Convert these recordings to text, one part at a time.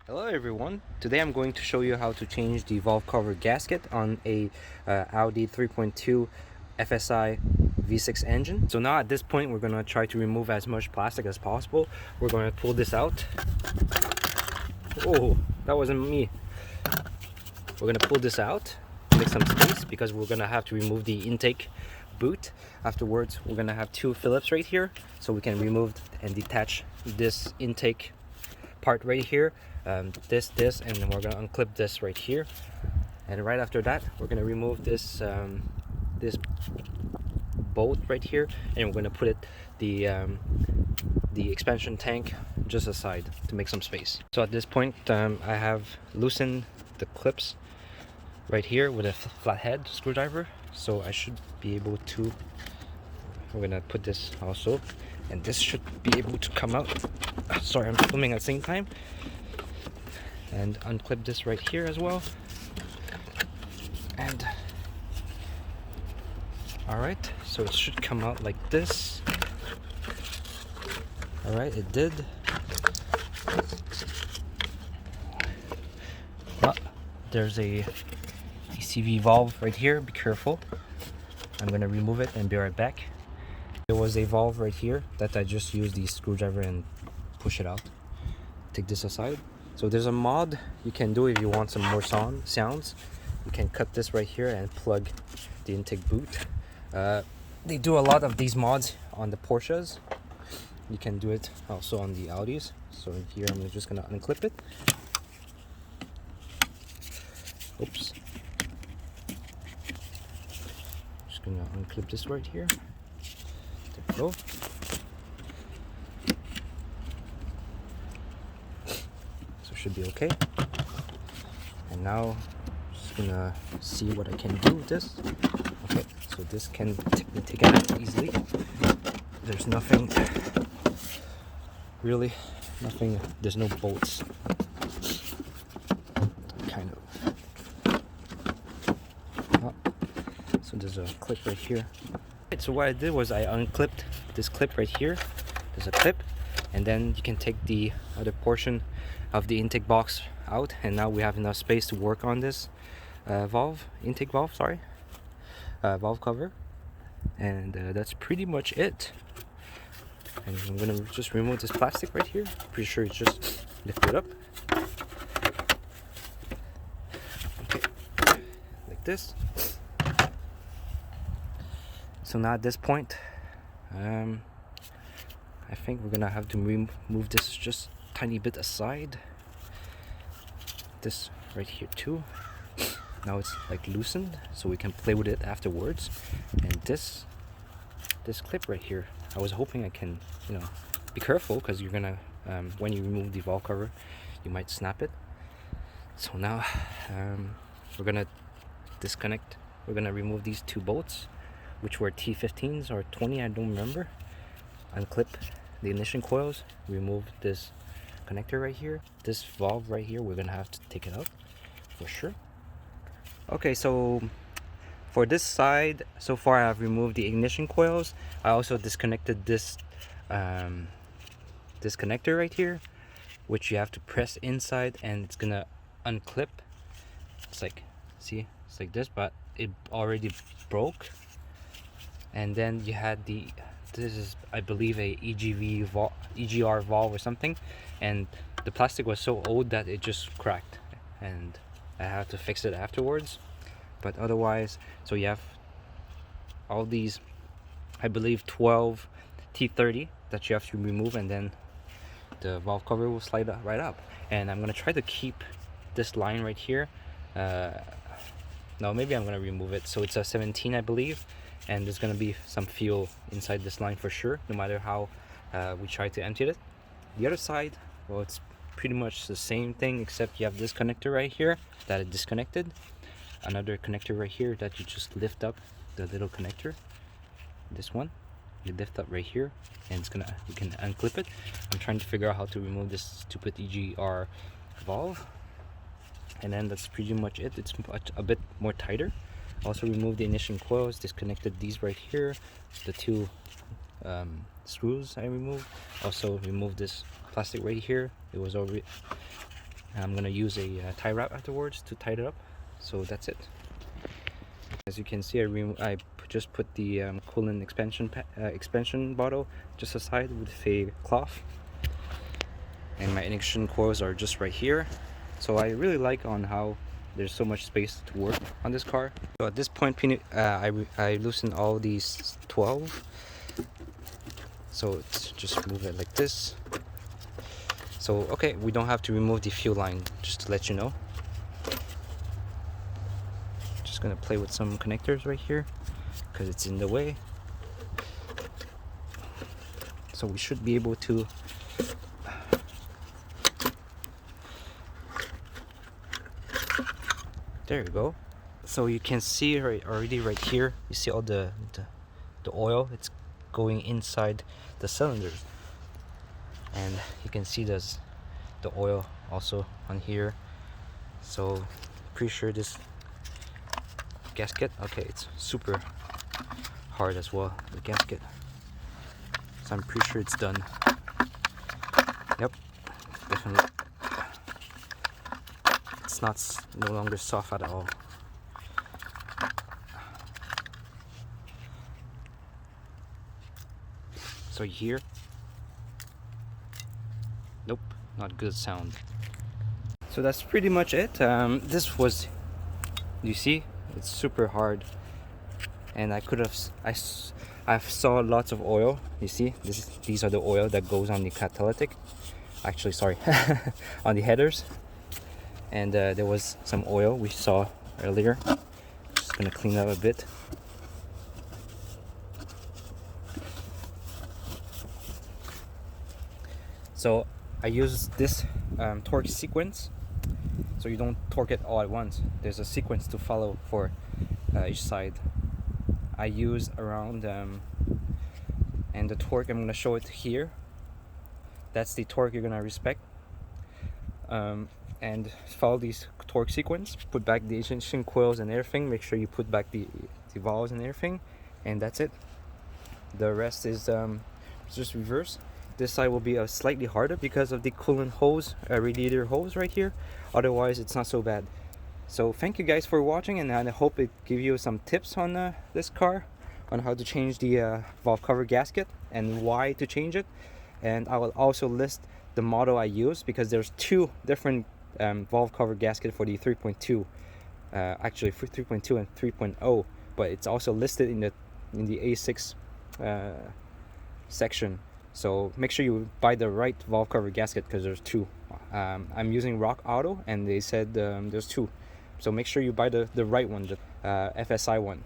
Hello everyone, today I'm going to show you how to change the valve cover gasket on a Audi 3.2 FSI V6 engine. So now at this point we're going to try to remove as much plastic as possible. We're going to pull this out. Oh, that wasn't me. We're going to pull this out, make some space because we're going to have to remove the intake boot. Afterwards we're going to have two Phillips right here so we can remove and detach this intake part right here, this, and then we're gonna unclip this right here. And right after that, we're gonna remove this this bolt right here, and we're gonna put it the expansion tank just aside to make some space. So at this point, I have loosened the clips right here with a flathead screwdriver, so I should be able to. We're gonna put this also, and this should be able to come out. Sorry, I'm filming at the same time. And unclip this right here as well. And alright, so it should come out like this. Alright, it did. But there's a CV valve right here, be careful. I'm gonna remove it and be right back. There was a valve right here that I just used the screwdriver and push it out. Take this aside. So there's a mod you can do if you want some more sounds. You can cut this right here and plug the intake boot. They do a lot of these mods on the Porsches. You can do it also on the Audis. So here I'm just gonna unclip it. Oops. Just gonna unclip this right here. There we go. So should be okay. And now just gonna see what I can do with this. Okay, so this can be taken out easily. There's nothing, really, nothing, there's no bolts. Kind of. Oh, so there's a clip right here. Right, so what I did was I unclipped this clip right here. There's a clip, and then you can take the other portion of the intake box out, and now we have enough space to work on this intake valve, valve cover. And that's pretty much it. And I'm gonna just remove this plastic right here. Pretty sure it's just lift it up. Okay, like this. So now at this point, I think we're gonna have to move this just tiny bit aside. This right here too. Now it's like loosened, so we can play with it afterwards. And this clip right here, I was hoping I can, be careful because you're gonna, when you remove the valve cover, you might snap it. So now we're gonna disconnect. We're gonna remove these two bolts, which were T15s or 20, I don't remember. Unclip the ignition coils, remove this connector right here. This valve right here, we're gonna have to take it out for sure. Okay, so for this side, so far I've removed the ignition coils. I also disconnected this this connector right here, which you have to press inside and it's gonna unclip. It's like, see, it's like this, but it already broke. And then you had this is, I believe, a EGR valve or something, and the plastic was so old that it just cracked, and I had to fix it afterwards. But otherwise, so you have all these, I believe 12 T30 that you have to remove, and then the valve cover will slide right up. And I'm gonna try to keep this line right here. No, maybe I'm gonna remove it. So it's a 17, I believe, and there's gonna be some fuel inside this line for sure, no matter how we try to empty it. The other side, well, it's pretty much the same thing, except you have this connector right here that is disconnected, another connector right here that you just lift up, the little connector, this one you lift up right here, and you can unclip it. I'm trying to figure out how to remove this stupid EGR valve, and then that's pretty much it. It's a bit more tighter. Also removed the ignition coils, disconnected these right here, the two screws I removed. Also removed this plastic right here. It was already I'm gonna use a tie wrap afterwards to tie it up. So that's it. As you can see, I just put the coolant expansion bottle just aside with a cloth, and my ignition coils are just right here. So I really like on how there's so much space to work on this car. So at this point, I loosened all these 12. So let's just move it like this. So okay, we don't have to remove the fuel line, just to let you know. Just gonna play with some connectors right here because it's in the way. So we should be able to there you go. So you can see already right here, you see all the oil, it's going inside the cylinders, and you can see the oil also on here. So pretty sure this gasket, okay, it's super hard as well, the gasket, so I'm pretty sure it's done. Yep, definitely. It's no longer soft at all. So here, nope, not good sound. So that's pretty much it. This was, you see, it's super hard, and I saw lots of oil. You see, these are the oil that goes on the catalytic. Actually, sorry, on the headers. And there was some oil we saw earlier. Just gonna clean up a bit. So I use this torque sequence, so you don't torque it all at once. There's a sequence to follow for each side. I use around, and the torque, I'm gonna show it here. That's the torque you're gonna respect. And follow these torque sequence, put back the ignition coils and everything, make sure you put back the valves and everything, and that's it. The rest is just reverse. This side will be slightly harder because of the coolant hose, radiator hose right here. Otherwise it's not so bad. So thank you guys for watching, and I hope it give you some tips on this car, on how to change the valve cover gasket and why to change it. And I will also list the model I use, because there's two different valve cover gasket for the 3.2, actually for 3.2 and 3.0, but it's also listed in the A6 section. So make sure you buy the right valve cover gasket, because there's two. I'm using Rock Auto, and they said there's two, so make sure you buy the right one, the FSI one,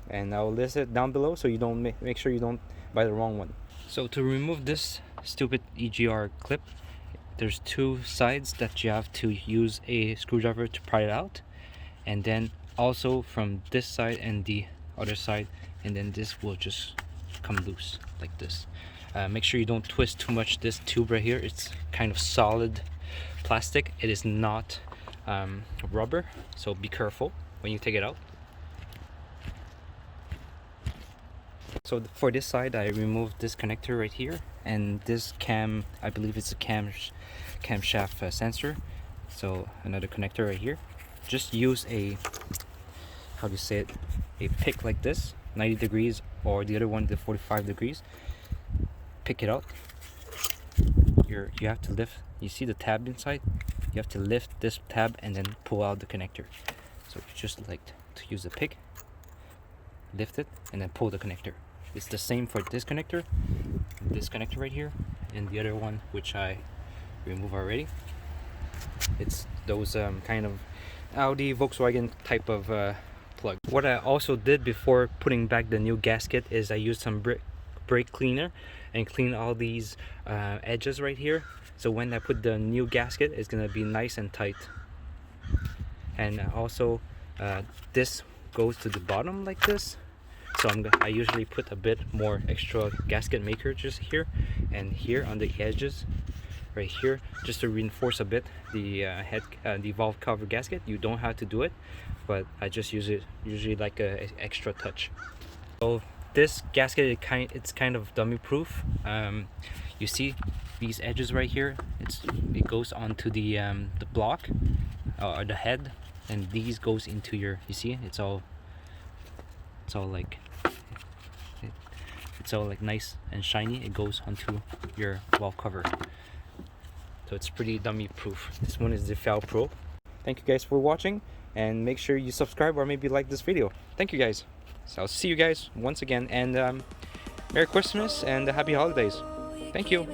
and I'll list it down below, so you don't make sure you don't buy the wrong one. So to remove this stupid EGR clip, there's two sides that you have to use a screwdriver to pry it out, and then also from this side and the other side, and then this will just come loose like this. Make sure you don't twist too much this tube right here. It's kind of solid plastic, it is not rubber, so be careful when you take it out. So for this side, I removed this connector right here, and this cam, I believe it's a camshaft sensor. So another connector right here. Just use a, how do you say it, a pick like this, 90 degrees, or the other one, the 45 degrees. Pick it out. You have to lift, you see the tab inside? You have to lift this tab and then pull out the connector. So you just like to use the pick, lift it, and then pull the connector. It's the same for this connector right here, and the other one, which I removed already. It's those kind of Audi, Volkswagen type of plug. What I also did before putting back the new gasket is I used some brake cleaner and clean all these edges right here, so when I put the new gasket, it's gonna be nice and tight. And also this goes to the bottom like this, so I usually put a bit more extra gasket maker just here and here on the edges right here, just to reinforce a bit the the valve cover gasket. You don't have to do it, but I just use it usually like a extra touch. So this gasket, it's kind of dummy proof. You see these edges right here, it goes onto the block or the head, and these goes into your, you see, it's all like it's all like nice and shiny. It goes onto your valve cover, so it's pretty dummy proof. This one is the FSI Pro. Thank you guys for watching, and make sure you subscribe or maybe like this video. Thank you guys. So I'll see you guys once again, and Merry Christmas and Happy Holidays. Thank you.